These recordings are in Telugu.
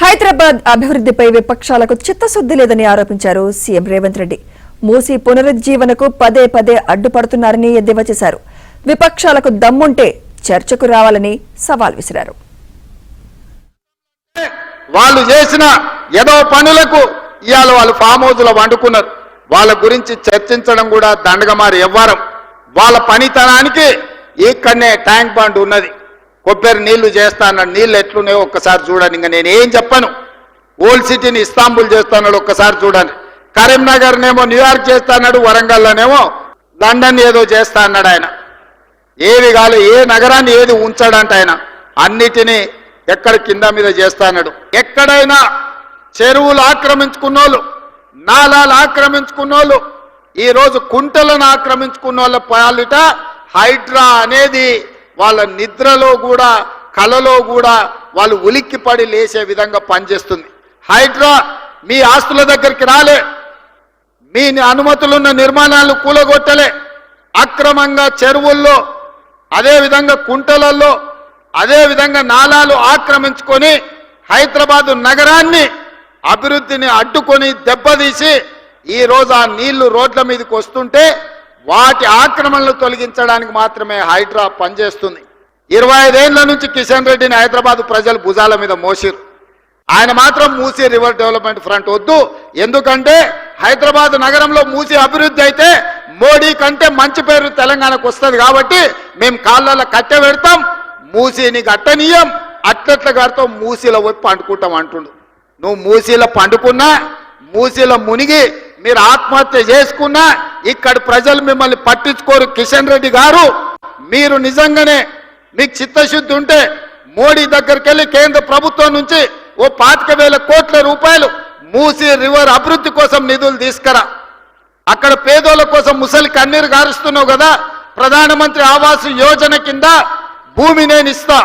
హైదరాబాద్ అభివృద్ధిపై విపక్షాలకు చిత్తశుద్ధి లేదని ఆరోపించారు సీఎం రేవంత్ రెడ్డి. మూసీ పునరుజ్జీవనకు పదే పదే అడ్డుపడుతున్నారని ఎద్దేవా చేశారు. విపక్షాలకు దమ్ముంటే చర్చకు రావాలని సవాల్ విసిరారు. వాళ్ళు చేసిన ఏదో పనులకు ఇవాళ వాళ్ళు ఫామ్ హౌస్లో వండుకున్నారు. వాళ్ళ గురించి చర్చించడం కూడా దండగమారి వ్యవహారం. వాళ్ళ పనితనానికి ఇక్కడనే ట్యాంక్ బండ్ ఉన్నది. కొబ్బరి నీళ్లు చేస్తా అన్నాడు. నీళ్ళు ఎట్లున్నాయో ఒక్కసారి చూడండి. ఇంకా నేను ఏం చెప్పను. ఓల్డ్ సిటీని ఇస్తాంబుల్ చేస్తాడు ఒక్కసారి చూడండి. కరీంనగర్నేమో న్యూయార్క్ చేస్తా అన్నాడు. వరంగల్లోనేమో లండన్ ఏదో చేస్తా అన్నాడు. ఆయన ఏవి కాదు, ఏ నగరాన్ని ఏది ఉంచాడంట ఆయన. అన్నిటినీ ఎక్కడ కింద మీద చేస్తా అన్నాడు. ఎక్కడైనా చెరువులు ఆక్రమించుకున్నోళ్ళు, నాలాలు ఆక్రమించుకున్నోళ్ళు, ఈరోజు కుంటలను ఆక్రమించుకున్నోళ్ళ పాలిట హైడ్రా అనేది వాళ్ళ నిద్రలో కూడా కలలో కూడా వాళ్ళు ఉలిక్కిపడి లేచే విధంగా పనిచేస్తుంది. హైడ్రా మీ ఆస్తుల దగ్గరికి రాలే, మీ అనుమతులున్న నిర్మాణాలు కూలగొట్టలే, అక్రమంగా చెరువుల్లో అదేవిధంగా కుంటలలో అదేవిధంగా నాలాలు ఆక్రమించుకొని హైదరాబాదు నగరాన్ని అభివృద్ధిని అడ్డుకొని దెబ్బతీసి ఈరోజు ఆ నీళ్లు రోడ్ల మీదకి వస్తుంటే వాటి ఆక్రమణలు తొలగించడానికి మాత్రమే హైడ్రా పనిచేస్తుంది. 25 ఏళ్ల నుంచి కిషన్ రెడ్డిని హైదరాబాద్ ప్రజలు భుజాల మీద మోసిరు. ఆయన మాత్రం మూసీ రివర్ డెవలప్మెంట్ ఫ్రంట్ వద్దు. ఎందుకంటే హైదరాబాద్ నగరంలో మూసీ అభివృద్ధి అయితే మోడీ కంటే మంచి పేరు తెలంగాణకు వస్తుంది కాబట్టి మేము కాళ్ళలో కట్టె పెడతాం, మూసీని గట్టనీయం, అట్లట్ల గారితో మూసీలో పోయి పండుకుంటాం అంటుండు. నువ్వు మూసీలో పండుకున్నా, మూసీలో మునిగి మీరు ఆత్మహత్య చేసుకున్నా ఇక్కడ ప్రజలు మిమ్మల్ని పట్టించుకోరు. కిషన్ రెడ్డి గారు, మీరు నిజంగానే మీకు చిత్తశుద్ధి ఉంటే మోడీ దగ్గరికి వెళ్ళి కేంద్ర ప్రభుత్వం నుంచి ఓ 25,000 కోట్ల రూపాయలు మూసీ రివర్ అభివృద్ధి కోసం నిధులు తీసుకురా. అక్కడ పేదోళ్ళ కోసం ముసలి కన్నీరు గారుస్తున్నావు కదా, ప్రధానమంత్రి ఆవాస్ యోజన కింద భూమి నేను ఇస్తా,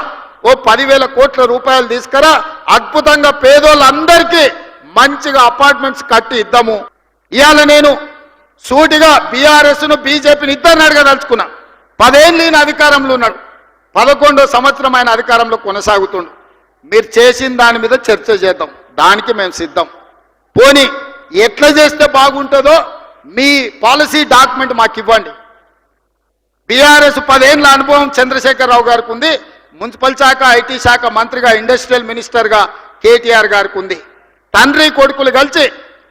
ఓ 10,000 కోట్ల రూపాయలు తీసుకురా. అద్భుతంగా పేదోళ్ళందరికీ మంచిగా అపార్ట్మెంట్స్ కట్టి ఇద్దాము. ఇవాళ నేను సూటిగా బీఆర్ఎస్ను బీజేపీని ఇద్దరిని అడగదలుచుకున్నా. 10 ఏళ్ళు ఈయన అధికారంలో ఉన్నాడు, 11వ సంవత్సరం ఆయన అధికారంలో కొనసాగుతుండు. మీరు చేసిన దాని మీద చర్చ చేద్దాం, దానికి మేము సిద్ధం. పోనీ ఎట్లా చేస్తే బాగుంటుందో మీ పాలసీ డాక్యుమెంట్ మాకు ఇవ్వండి. బీఆర్ఎస్ 10 ఏళ్ళ అనుభవం చంద్రశేఖరరావు గారికి ఉంది. మున్సిపల్ శాఖ, ఐటీ శాఖ మంత్రిగా, ఇండస్ట్రియల్ మినిస్టర్గా కేటీఆర్ గారికి ఉంది. తండ్రి కొడుకులు కలిసి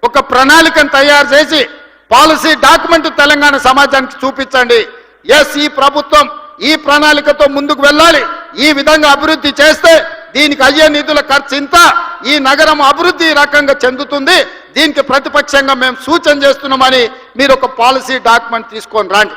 ఒక ప్రణాళికను తయారు చేసి పాలసీ డాక్యుమెంట్ తెలంగాణ సమాజానికి చూపించండి. ఎస్, ఈ ప్రభుత్వం ఈ ప్రణాళికతో ముందుకు వెళ్ళాలి, ఈ విధంగా అభివృద్ధి చేస్తే దీనికి అయ్యే నిధుల ఖర్చు ఇంత, ఈ నగరం అభివృద్ధి ఈ రకంగా చెందుతుంది, దీనికి ప్రతిపక్షంగా మేము సూచన చేస్తున్నామని మీరు ఒక పాలసీ డాక్యుమెంట్ తీసుకొని రండి.